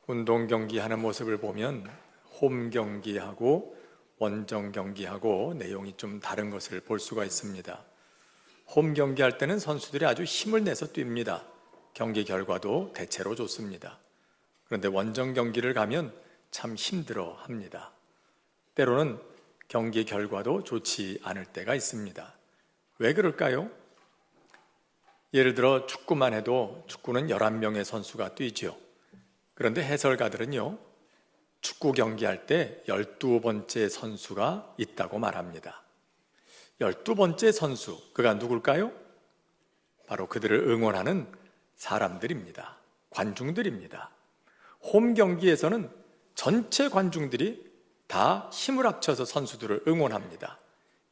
운동 경기하는 모습을 보면 홈 경기하고 원정 경기하고 내용이 좀 다른 것을 볼 수가 있습니다. 홈 경기할 때는 선수들이 아주 힘을 내서 뜁니다. 경기 결과도 대체로 좋습니다. 그런데 원정 경기를 가면 참 힘들어 합니다. 때로는 경기 결과도 좋지 않을 때가 있습니다. 왜 그럴까요? 예를 들어 축구만 해도 축구는 11명의 선수가 뛰죠. 그런데 해설가들은요, 축구 경기할 때 12번째 선수가 있다고 말합니다. 12번째 선수, 그가 누굴까요? 바로 그들을 응원하는 사람들입니다. 관중들입니다. 홈 경기에서는 전체 관중들이 다 힘을 합쳐서 선수들을 응원합니다.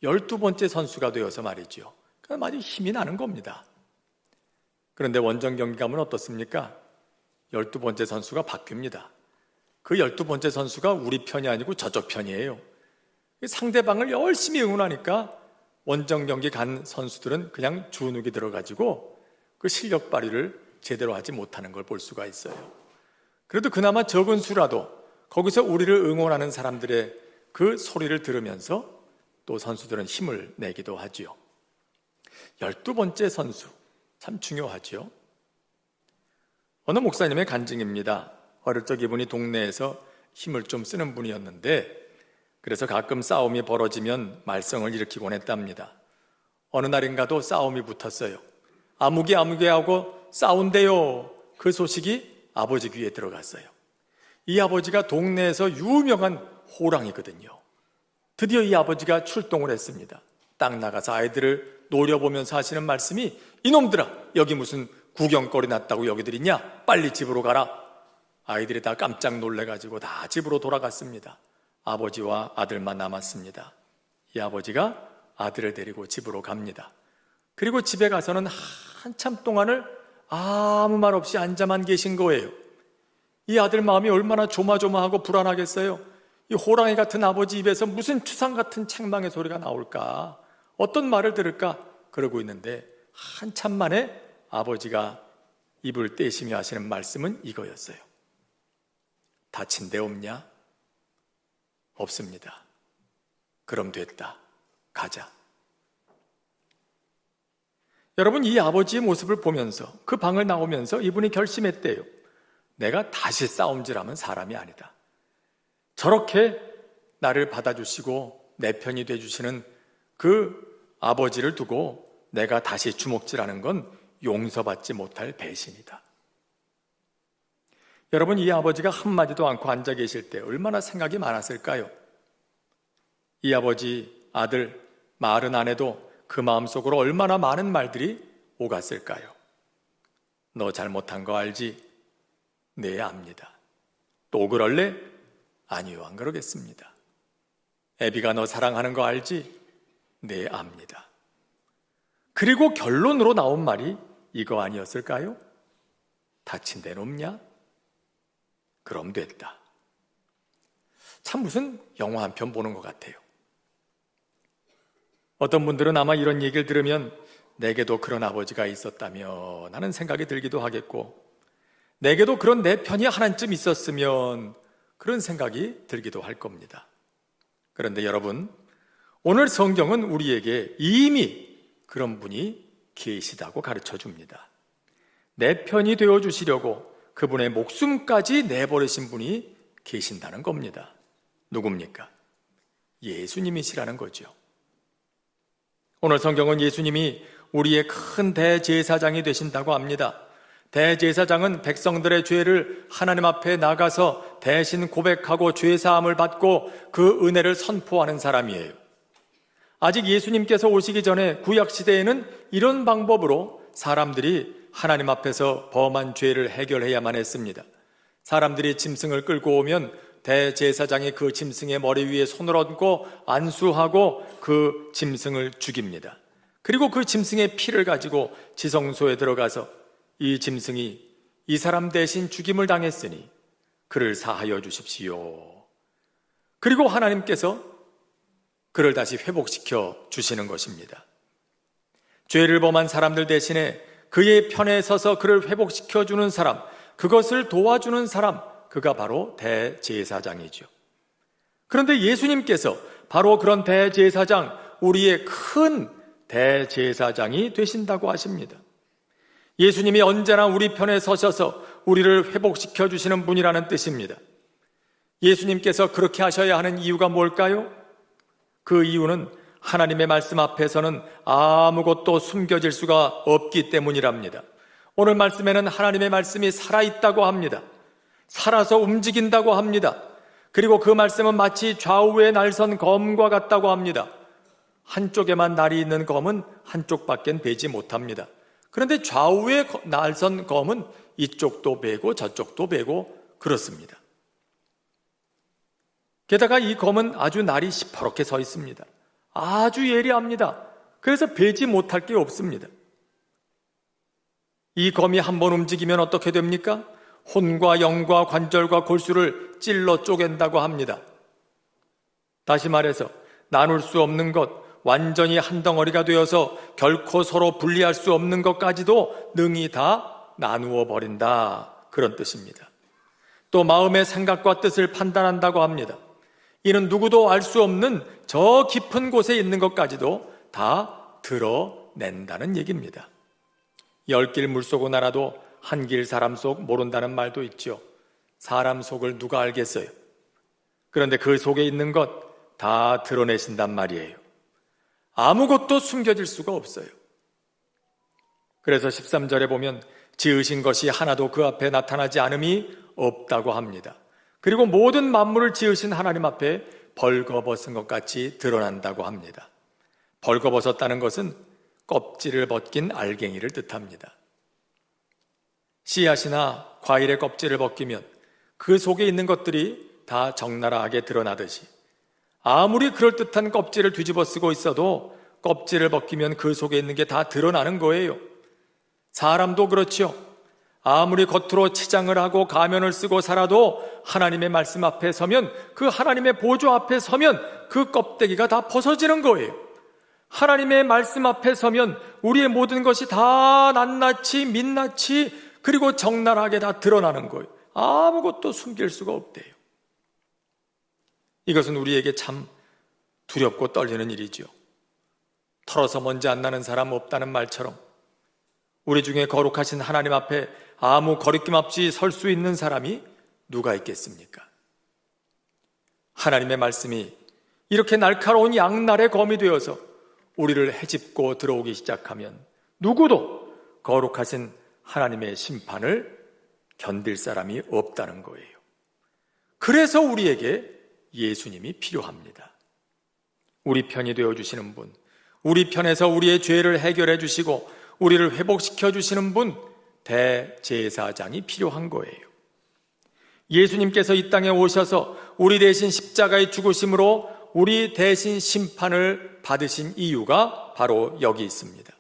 12번째 선수가 되어서 말이죠. 그럼 아주 힘이 나는 겁니다. 그런데 원정 경기 가면 어떻습니까? 12번째 선수가 바뀝니다. 그 12번째 선수가 우리 편이 아니고 저쪽 편이에요. 상대방을 열심히 응원하니까 원정 경기 간 선수들은 그냥 주눅이 들어가지고 그 실력 발휘를 제대로 하지 못하는 걸 볼 수가 있어요. 그래도 그나마 적은 수라도 거기서 우리를 응원하는 사람들의 그 소리를 들으면서 또 선수들은 힘을 내기도 하지요. 12번째 선수, 참 중요하죠. 어느 목사님의 간증입니다. 어릴 적 이분이 동네에서 힘을 좀 쓰는 분이었는데 그래서 가끔 싸움이 벌어지면 말썽을 일으키곤 했답니다. 어느 날인가도 싸움이 붙었어요. 아무개 하고 싸운대요. 그 소식이 아버지 귀에 들어갔어요. 이 아버지가 동네에서 유명한 호랑이거든요. 드디어 이 아버지가 출동을 했습니다. 딱 나가서 아이들을 노려보면서 하시는 말씀이, 이놈들아, 여기 무슨 구경거리 났다고 여기들 있냐? 빨리 집으로 가라. 아이들이 다 깜짝 놀래가지고 다 집으로 돌아갔습니다. 아버지와 아들만 남았습니다. 이 아버지가 아들을 데리고 집으로 갑니다. 그리고 집에 가서는 한참 동안을 아무 말 없이 앉아만 계신 거예요. 이 아들 마음이 얼마나 조마조마하고 불안하겠어요. 이 호랑이 같은 아버지 입에서 무슨 추상 같은 책망의 소리가 나올까? 어떤 말을 들을까? 그러고 있는데 한참 만에 아버지가 입을 떼시며 하시는 말씀은 이거였어요. 다친 데 없냐? 없습니다. 그럼 됐다. 가자. 여러분, 이 아버지의 모습을 보면서 그 방을 나오면서 이분이 결심했대요. 내가 다시 싸움질하면 사람이 아니다. 저렇게 나를 받아주시고 내 편이 돼주시는 그 아버지를 두고 내가 다시 주먹질하는 건 용서받지 못할 배신이다. 여러분, 이 아버지가 한마디도 않고 앉아 계실 때 얼마나 생각이 많았을까요? 이 아버지, 아들, 말은 안 해도 그 마음속으로 얼마나 많은 말들이 오갔을까요? 너 잘못한 거 알지? 네, 압니다. 또 그럴래? 아니요, 안 그러겠습니다. 애비가 너 사랑하는 거 알지? 네, 압니다. 그리고 결론으로 나온 말이 이거 아니었을까요? 다친 데는 없냐? 그럼 됐다. 참 무슨 영화 한 편 보는 것 같아요. 어떤 분들은 아마 이런 얘기를 들으면 내게도 그런 아버지가 있었다면 하는 생각이 들기도 하겠고, 내게도 그런 내 편이 하나쯤 있었으면 그런 생각이 들기도 할 겁니다. 그런데 여러분, 오늘 성경은 우리에게 이미 그런 분이 계시다고 가르쳐 줍니다. 내 편이 되어주시려고 그분의 목숨까지 내버리신 분이 계신다는 겁니다. 누굽니까? 예수님이시라는 거죠. 오늘 성경은 예수님이 우리의 큰 대제사장이 되신다고 합니다. 대제사장은 백성들의 죄를 하나님 앞에 나가서 대신 고백하고 죄사함을 받고 그 은혜를 선포하는 사람이에요. 아직 예수님께서 오시기 전에 구약시대에는 이런 방법으로 사람들이 하나님 앞에서 범한 죄를 해결해야만 했습니다. 사람들이 짐승을 끌고 오면 대제사장이 그 짐승의 머리 위에 손을 얹고 안수하고 그 짐승을 죽입니다. 그리고 그 짐승의 피를 가지고 지성소에 들어가서 이 짐승이 이 사람 대신 죽임을 당했으니 그를 사하여 주십시오. 그리고 하나님께서 그를 다시 회복시켜 주시는 것입니다. 죄를 범한 사람들 대신에 그의 편에 서서 그를 회복시켜 주는 사람, 그것을 도와주는 사람, 그가 바로 대제사장이죠. 그런데 예수님께서 바로 그런 대제사장, 우리의 큰 대제사장이 되신다고 하십니다. 예수님이 언제나 우리 편에 서셔서 우리를 회복시켜 주시는 분이라는 뜻입니다. 예수님께서 그렇게 하셔야 하는 이유가 뭘까요? 그 이유는 하나님의 말씀 앞에서는 아무것도 숨겨질 수가 없기 때문이랍니다. 오늘 말씀에는 하나님의 말씀이 살아있다고 합니다. 살아서 움직인다고 합니다. 그리고 그 말씀은 마치 좌우에 날선 검과 같다고 합니다. 한쪽에만 날이 있는 검은 한쪽밖엔 베지 못합니다. 그런데 좌우에 날선 검은 이쪽도 베고 저쪽도 베고 그렇습니다. 게다가 이 검은 아주 날이 시퍼렇게 서 있습니다. 아주 예리합니다. 그래서 베지 못할 게 없습니다. 이 검이 한번 움직이면 어떻게 됩니까? 혼과 영과 관절과 골수를 찔러 쪼갠다고 합니다. 다시 말해서 나눌 수 없는 것, 완전히 한 덩어리가 되어서 결코 서로 분리할 수 없는 것까지도 능히 다 나누어 버린다, 그런 뜻입니다. 또 마음의 생각과 뜻을 판단한다고 합니다. 이는 누구도 알 수 없는 저 깊은 곳에 있는 것까지도 다 드러낸다는 얘기입니다. 10길 물속을 알아도 한 길 사람 속 모른다는 말도 있죠. 사람 속을 누가 알겠어요? 그런데 그 속에 있는 것 다 드러내신단 말이에요. 아무것도 숨겨질 수가 없어요. 그래서 13절에 보면 지으신 것이 하나도 그 앞에 나타나지 않음이 없다고 합니다. 그리고 모든 만물을 지으신 하나님 앞에 벌거벗은 것 같이 드러난다고 합니다. 벌거벗었다는 것은 껍질을 벗긴 알갱이를 뜻합니다. 씨앗이나 과일의 껍질을 벗기면 그 속에 있는 것들이 다 적나라하게 드러나듯이 아무리 그럴듯한 껍질을 뒤집어 쓰고 있어도 껍질을 벗기면 그 속에 있는 게 다 드러나는 거예요. 사람도 그렇죠. 아무리 겉으로 치장을 하고 가면을 쓰고 살아도 하나님의 말씀 앞에 서면, 그 하나님의 보좌 앞에 서면 그 껍데기가 다 벗어지는 거예요. 하나님의 말씀 앞에 서면 우리의 모든 것이 다 낱낱이 민낯이 그리고 적나라하게 다 드러나는 거예요. 아무것도 숨길 수가 없대요. 이것은 우리에게 참 두렵고 떨리는 일이죠. 털어서 먼지 안 나는 사람 없다는 말처럼 우리 중에 거룩하신 하나님 앞에 아무 거리낌 없이 설 수 있는 사람이 누가 있겠습니까? 하나님의 말씀이 이렇게 날카로운 양날의 검이 되어서 우리를 헤집고 들어오기 시작하면 누구도 거룩하신 하나님의 심판을 견딜 사람이 없다는 거예요. 그래서 우리에게 예수님이 필요합니다. 우리 편이 되어주시는 분, 우리 편에서 우리의 죄를 해결해 주시고 우리를 회복시켜 주시는 분, 대제사장이 필요한 거예요. 예수님께서 이 땅에 오셔서 우리 대신 십자가의 죽으심으로 우리 대신 심판을 받으신 이유가 바로 여기 있습니다.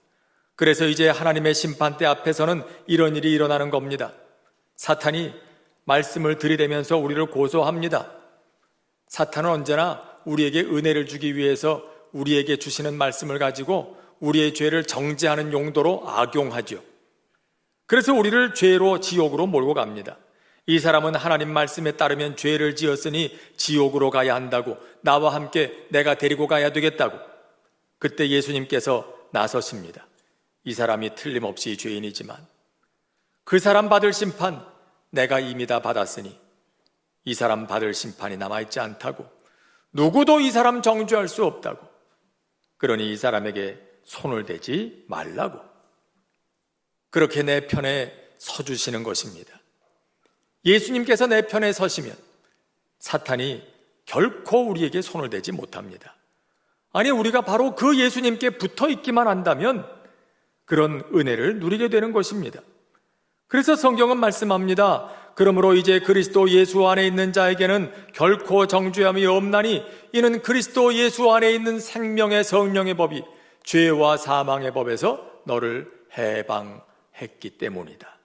그래서 이제 하나님의 심판대 앞에서는 이런 일이 일어나는 겁니다. 사탄이 말씀을 들이대면서 우리를 고소합니다. 사탄은 언제나 우리에게 은혜를 주기 위해서 우리에게 주시는 말씀을 가지고 우리의 죄를 정죄하는 용도로 악용하죠. 그래서 우리를 죄로 지옥으로 몰고 갑니다. 이 사람은 하나님 말씀에 따르면 죄를 지었으니 지옥으로 가야 한다고, 나와 함께 내가 데리고 가야 되겠다고. 그때 예수님께서 나서십니다. 이 사람이 틀림없이 죄인이지만 그 사람 받을 심판 내가 이미 다 받았으니 이 사람 받을 심판이 남아있지 않다고, 누구도 이 사람 정죄할 수 없다고, 그러니 이 사람에게 손을 대지 말라고, 그렇게 내 편에 서주시는 것입니다. 예수님께서 내 편에 서시면 사탄이 결코 우리에게 손을 대지 못합니다. 아니, 우리가 바로 그 예수님께 붙어 있기만 한다면 그런 은혜를 누리게 되는 것입니다. 그래서 성경은 말씀합니다. 그러므로 이제 그리스도 예수 안에 있는 자에게는 결코 정죄함이 없나니 이는 그리스도 예수 안에 있는 생명의 성령의 법이 죄와 사망의 법에서 너를 해방했기 때문이다.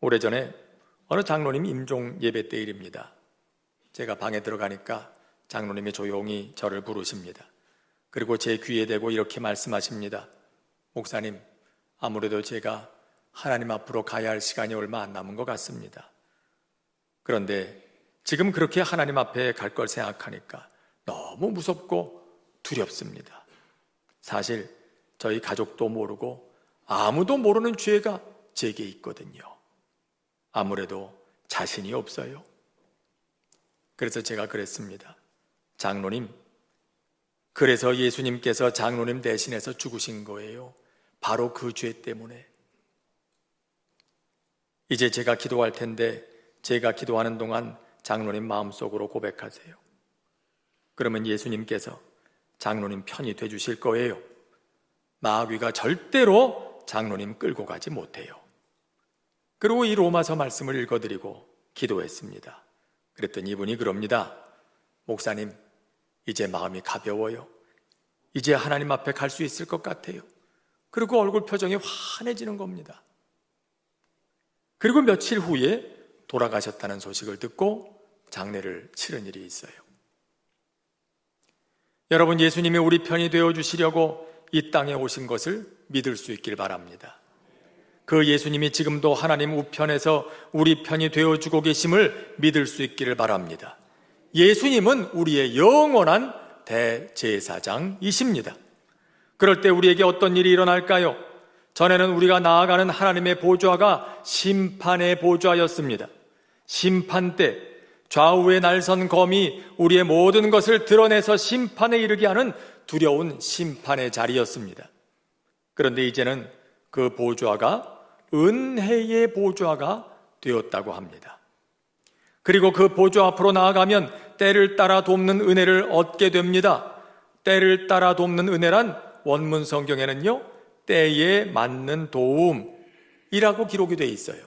오래전에 어느 장로님 임종 예배 때 일입니다. 제가 방에 들어가니까 장로님이 조용히 저를 부르십니다. 그리고 제 귀에 대고 이렇게 말씀하십니다. 목사님, 아무래도 제가 하나님 앞으로 가야 할 시간이 얼마 안 남은 것 같습니다. 그런데 지금 그렇게 하나님 앞에 갈 걸 생각하니까 너무 무섭고 두렵습니다. 사실 저희 가족도 모르고 아무도 모르는 죄가 제게 있거든요. 아무래도 자신이 없어요. 그래서 제가 그랬습니다. 장로님, 그래서 예수님께서 장로님 대신해서 죽으신 거예요. 바로 그 죄 때문에. 이제 제가 기도할 텐데 제가 기도하는 동안 장로님 마음속으로 고백하세요. 그러면 예수님께서 장로님 편이 돼주실 거예요. 마귀가 절대로 장로님 끌고 가지 못해요. 그리고 이 로마서 말씀을 읽어드리고 기도했습니다. 그랬더니 이분이 그럽니다. 목사님, 이제 마음이 가벼워요. 이제 하나님 앞에 갈 수 있을 것 같아요. 그리고 얼굴 표정이 환해지는 겁니다. 그리고 며칠 후에 돌아가셨다는 소식을 듣고 장례를 치른 일이 있어요. 여러분, 예수님이 우리 편이 되어주시려고 이 땅에 오신 것을 믿을 수 있길 바랍니다. 그 예수님이 지금도 하나님 우편에서 우리 편이 되어주고 계심을 믿을 수 있기를 바랍니다. 예수님은 우리의 영원한 대제사장이십니다. 그럴 때 우리에게 어떤 일이 일어날까요? 전에는 우리가 나아가는 하나님의 보좌가 심판의 보좌였습니다. 심판 때 좌우에 날선 검이 우리의 모든 것을 드러내서 심판에 이르게 하는 두려운 심판의 자리였습니다. 그런데 이제는 그 보좌가 은혜의 보좌가 되었다고 합니다. 그리고 그 보좌 앞으로 나아가면 때를 따라 돕는 은혜를 얻게 됩니다. 때를 따라 돕는 은혜란 원문 성경에는요, 때에 맞는 도움이라고 기록이 되어 있어요.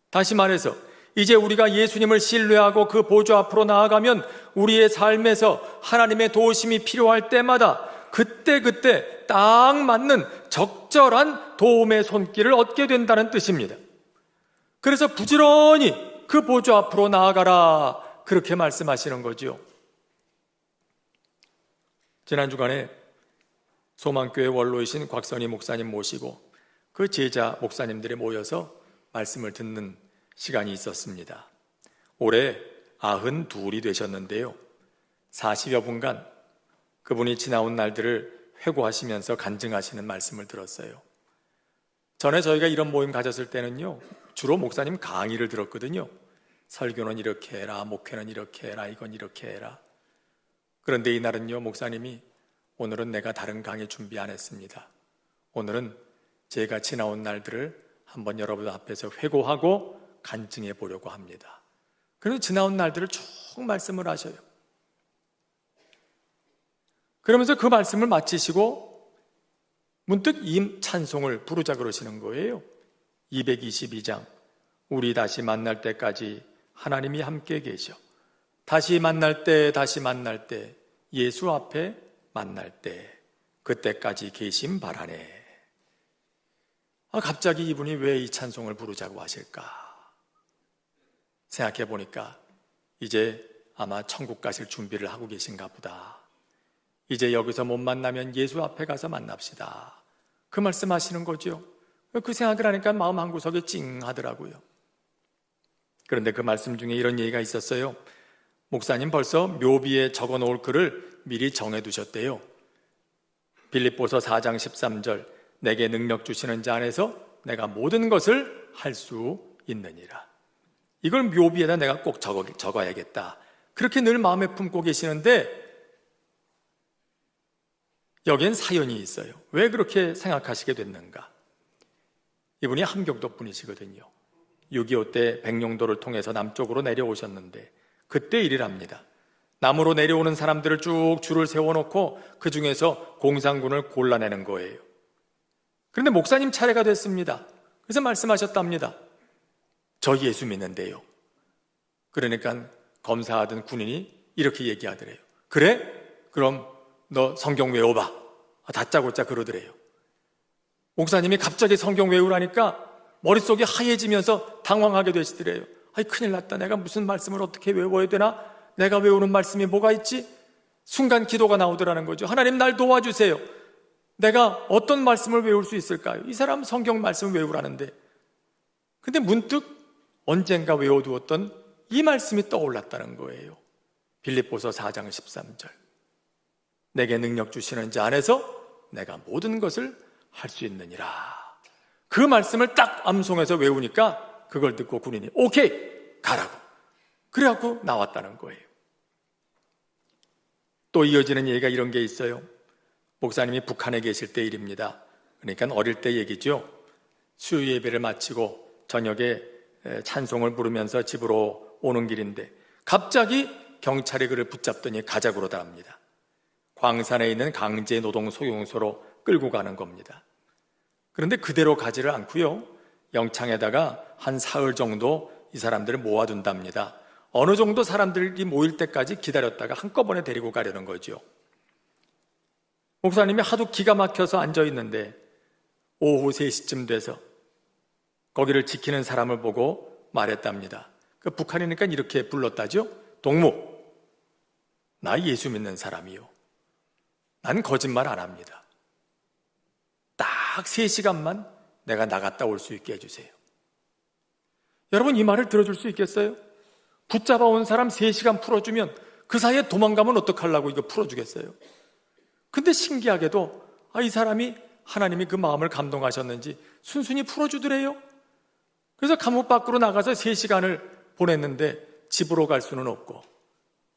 다시 말해서 이제 우리가 예수님을 신뢰하고 그 보좌 앞으로 나아가면 우리의 삶에서 하나님의 도우심이 필요할 때마다 그때 딱 맞는 적절한 도움의 손길을 얻게 된다는 뜻입니다. 그래서 부지런히 그 보좌 앞으로 나아가라, 그렇게 말씀하시는 거죠. 지난 주간에 소망교회 원로이신 곽선희 목사님 모시고 그 제자 목사님들이 모여서 말씀을 듣는 시간이 있었습니다. 올해 92이 되셨는데요, 40여 분간 그분이 지나온 날들을 회고하시면서 간증하시는 말씀을 들었어요. 전에 저희가 이런 모임 가졌을 때는요, 주로 목사님 강의를 들었거든요. 설교는 이렇게 해라, 목회는 이렇게 해라, 이건 이렇게 해라. 그런데 이날은요, 목사님이 오늘은 내가 다른 강의 준비 안 했습니다. 오늘은 제가 지나온 날들을 한번 여러분 앞에서 회고하고 간증해 보려고 합니다. 그래서 지나온 날들을 쭉 말씀을 하셔요. 그러면서 그 말씀을 마치시고 문득 이 찬송을 부르자 그러시는 거예요. 222장, 우리 다시 만날 때까지 하나님이 함께 계셔. 다시 만날 때 예수 앞에 만날 때 그때까지 계심 바라네. 갑자기 이분이 왜 이 찬송을 부르자고 하실까 생각해 보니까 이제 아마 천국 가실 준비를 하고 계신가 보다. 이제 여기서 못 만나면 예수 앞에 가서 만납시다, 그 말씀하시는 거죠. 그 생각을 하니까 마음 한구석에 찡하더라고요. 그런데 그 말씀 중에 이런 얘기가 있었어요. 목사님 벌써 묘비에 적어 놓을 글을 미리 정해 두셨대요. 빌립보서 4장 13절, 내게 능력 주시는 자 안에서 내가 모든 것을 할 수 있느니라. 이걸 묘비에다 내가 꼭 적어야겠다, 그렇게 늘 마음에 품고 계시는데 여기엔 사연이 있어요. 왜 그렇게 생각하시게 됐는가? 이분이 함경도 분이시거든요. 6.25 때 백령도를 통해서 남쪽으로 내려오셨는데 그때 일이랍니다. 남으로 내려오는 사람들을 쭉 줄을 세워놓고 그 중에서 공산군을 골라내는 거예요. 그런데 목사님 차례가 됐습니다. 그래서 말씀하셨답니다. 저 예수 믿는데요. 그러니까 검사하던 군인이 이렇게 얘기하더래요. 그래? 그럼 너 성경 외워봐. 다짜고짜 그러더래요. 목사님이 갑자기 성경 외우라니까 머릿속이 하얘지면서 당황하게 되시더래요. 큰일 났다. 내가 무슨 말씀을 어떻게 외워야 되나? 내가 외우는 말씀이 뭐가 있지? 순간 기도가 나오더라는 거죠. 하나님, 날 도와주세요. 내가 어떤 말씀을 외울 수 있을까요? 이 사람 성경 말씀 외우라는데. 근데 문득 언젠가 외워두었던 이 말씀이 떠올랐다는 거예요. 빌립보서 4장 13절. 내게 능력 주시는 자 안에서 내가 모든 것을 할 수 있느니라. 그 말씀을 딱 암송해서 외우니까 그걸 듣고 군인이 오케이 가라고, 그래갖고 나왔다는 거예요. 또 이어지는 얘기가 이런 게 있어요. 목사님이 북한에 계실 때 일입니다. 그러니까 어릴 때 얘기죠. 수요 예배를 마치고 저녁에 찬송을 부르면서 집으로 오는 길인데 갑자기 경찰이 그를 붙잡더니 가자구로 달합니다. 광산에 있는 강제노동 소용소로 끌고 가는 겁니다. 그런데 그대로 가지를 않고요, 영창에다가 한 사흘 정도 이 사람들을 모아둔답니다. 어느 정도 사람들이 모일 때까지 기다렸다가 한꺼번에 데리고 가려는 거죠. 목사님이 하도 기가 막혀서 앉아있는데 오후 3시쯤 돼서 거기를 지키는 사람을 보고 말했답니다. 그 북한이니까 이렇게 불렀다죠. 동무, 나 예수 믿는 사람이요, 난 거짓말 안 합니다. 딱 3시간만 내가 나갔다 올 수 있게 해주세요. 여러분, 이 말을 들어줄 수 있겠어요? 붙잡아 온 사람 3시간 풀어주면 그 사이에 도망가면 어떡하려고 이거 풀어주겠어요? 근데 신기하게도 이 사람이 하나님이 그 마음을 감동하셨는지 순순히 풀어주더래요. 그래서 감옥 밖으로 나가서 3시간을 보냈는데 집으로 갈 수는 없고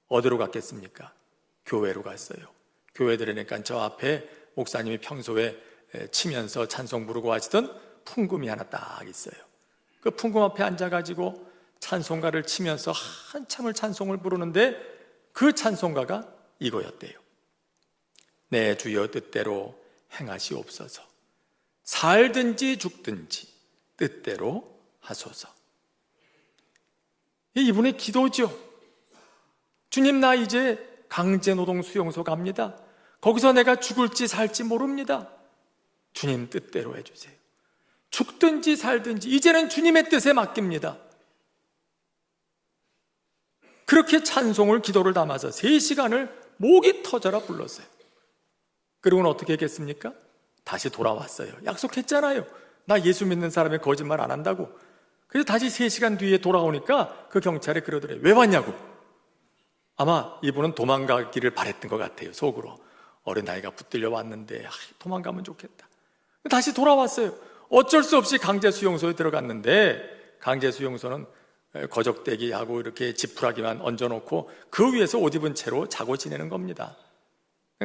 어디로 갔겠습니까? 교회로 갔어요. 교회 들으니까 저 앞에 목사님이 평소에 치면서 찬송 부르고 하시던 풍금이 하나 딱 있어요. 그 풍금 앞에 앉아가지고 찬송가를 치면서 한참을 찬송을 부르는데 그 찬송가가 이거였대요. 내 주여 뜻대로 행하시옵소서. 살든지 죽든지 뜻대로 하소서. 이분의 기도죠. 주님, 나 이제 강제노동 수용소 갑니다. 거기서 내가 죽을지 살지 모릅니다. 주님 뜻대로 해주세요. 죽든지 살든지 이제는 주님의 뜻에 맡깁니다. 그렇게 찬송을, 기도를 담아서 3시간을 목이 터져라 불렀어요. 그리고는 어떻게 했겠습니까? 다시 돌아왔어요. 약속했잖아요. 나 예수 믿는 사람이 거짓말 안 한다고. 그래서 다시 3시간 뒤에 돌아오니까 그 경찰이 그러더래요. 왜 왔냐고. 아마 이분은 도망가기를 바랬던 것 같아요. 속으로. 어린아이가 붙들려 왔는데 도망가면 좋겠다. 다시 돌아왔어요. 어쩔 수 없이 강제수용소에 들어갔는데 강제수용소는 거적대기하고 이렇게 지푸라기만 얹어놓고 그 위에서 옷 입은 채로 자고 지내는 겁니다.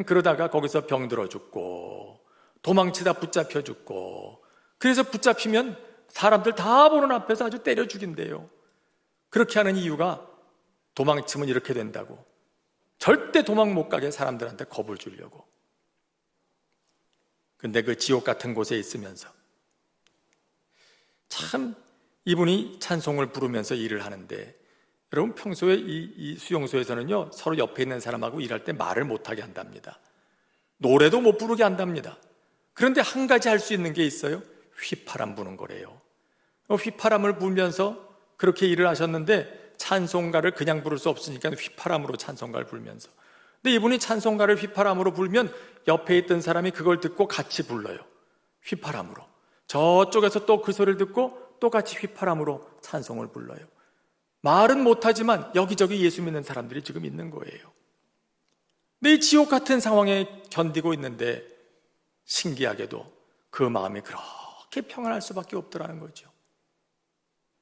그러다가 거기서 병들어 죽고 도망치다 붙잡혀 죽고, 그래서 붙잡히면 사람들 다 보는 앞에서 아주 때려 죽인대요. 그렇게 하는 이유가 도망치면 이렇게 된다고, 절대 도망 못 가게 사람들한테 겁을 주려고. 근데 그 지옥 같은 곳에 있으면서 참 이분이 찬송을 부르면서 일을 하는데, 여러분 평소에 이 수용소에서는요 서로 옆에 있는 사람하고 일할 때 말을 못하게 한답니다. 노래도 못 부르게 한답니다. 그런데 한 가지 할 수 있는 게 있어요. 휘파람 부는 거래요. 휘파람을 불면서 그렇게 일을 하셨는데 찬송가를 그냥 부를 수 없으니까 휘파람으로 찬송가를 불면서, 근데 이분이 찬송가를 휘파람으로 불면 옆에 있던 사람이 그걸 듣고 같이 불러요. 휘파람으로. 저쪽에서 또 그 소리를 듣고 또 같이 휘파람으로 찬송을 불러요. 말은 못하지만 여기저기 예수 믿는 사람들이 지금 있는 거예요. 근데 이 지옥 같은 상황에 견디고 있는데 신기하게도 그 마음이 그렇게 평안할 수밖에 없더라는 거죠.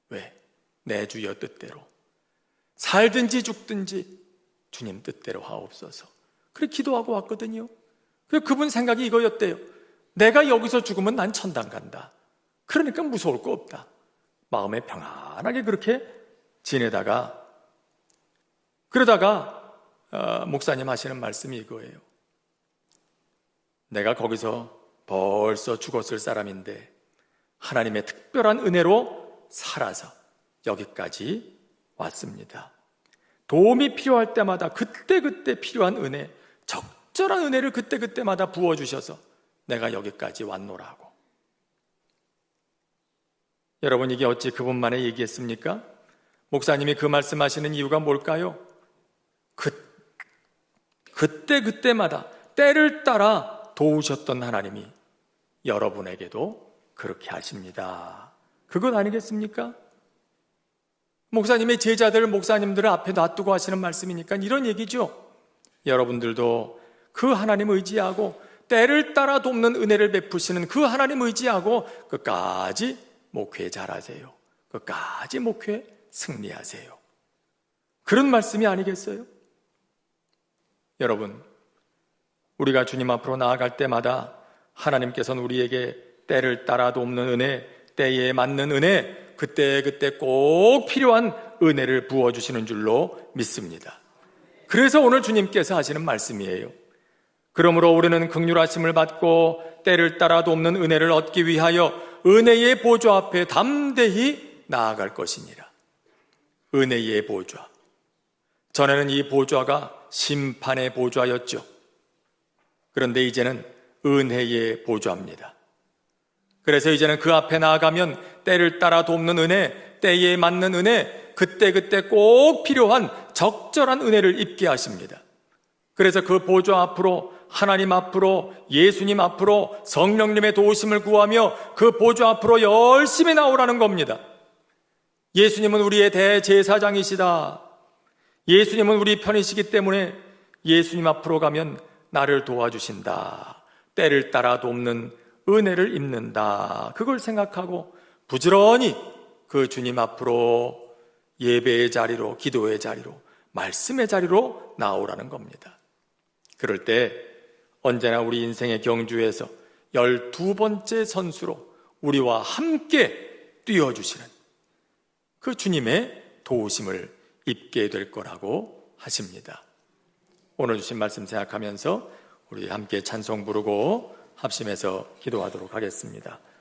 왜? 내 주여 뜻대로 살든지 죽든지 주님 뜻대로 하옵소서. 그렇게 기도하고 왔거든요. 그분 생각이 이거였대요. 내가 여기서 죽으면 난 천당 간다. 그러니까 무서울 거 없다. 마음에 평안하게 그렇게 지내다가, 그러다가 목사님 하시는 말씀이 이거예요. 내가 거기서 벌써 죽었을 사람인데 하나님의 특별한 은혜로 살아서 여기까지 왔습니다. 도움이 필요할 때마다 그때그때 필요한 은혜, 적절한 은혜를 그때그때마다 부어주셔서 내가 여기까지 왔노라고. 여러분, 이게 어찌 그분만의 얘기했습니까? 목사님이 그 말씀하시는 이유가 뭘까요? 그때그때마다 때를 따라 도우셨던 하나님이 여러분에게도 그렇게 하십니다. 그것 아니겠습니까? 목사님의 제자들, 목사님들을 앞에 놔두고 하시는 말씀이니까 이런 얘기죠. 여러분들도 그 하나님 의지하고 때를 따라 돕는 은혜를 베푸시는 그 하나님 의지하고 끝까지 목회 잘하세요. 끝까지 목회 승리하세요. 그런 말씀이 아니겠어요? 여러분, 우리가 주님 앞으로 나아갈 때마다 하나님께서는 우리에게 때를 따라 돕는 은혜, 때에 맞는 은혜, 그때 꼭 필요한 은혜를 부어주시는 줄로 믿습니다. 그래서 오늘 주님께서 하시는 말씀이에요. 그러므로 우리는 긍휼하심을 받고 때를 따라 돕는 은혜를 얻기 위하여 은혜의 보좌 앞에 담대히 나아갈 것이니라. 은혜의 보좌. 전에는 이 보좌가 심판의 보좌였죠. 그런데 이제는 은혜의 보좌입니다. 그래서 이제는 그 앞에 나아가면 때를 따라 돕는 은혜, 때에 맞는 은혜, 그때 꼭 필요한 적절한 은혜를 입게 하십니다. 그래서 그 보좌 앞으로, 하나님 앞으로, 예수님 앞으로 성령님의 도우심을 구하며 그 보좌 앞으로 열심히 나오라는 겁니다. 예수님은 우리의 대제사장이시다. 예수님은 우리 편이시기 때문에 예수님 앞으로 가면 나를 도와주신다. 때를 따라 돕는 은혜를 입는다. 그걸 생각하고 부지런히 그 주님 앞으로 예배의 자리로, 기도의 자리로, 말씀의 자리로 나오라는 겁니다. 그럴 때 언제나 우리 인생의 경주에서 12번째 선수로 우리와 함께 뛰어주시는 그 주님의 도우심을 입게 될 거라고 하십니다. 오늘 주신 말씀 생각하면서 우리 함께 찬송 부르고 합심해서 기도하도록 하겠습니다.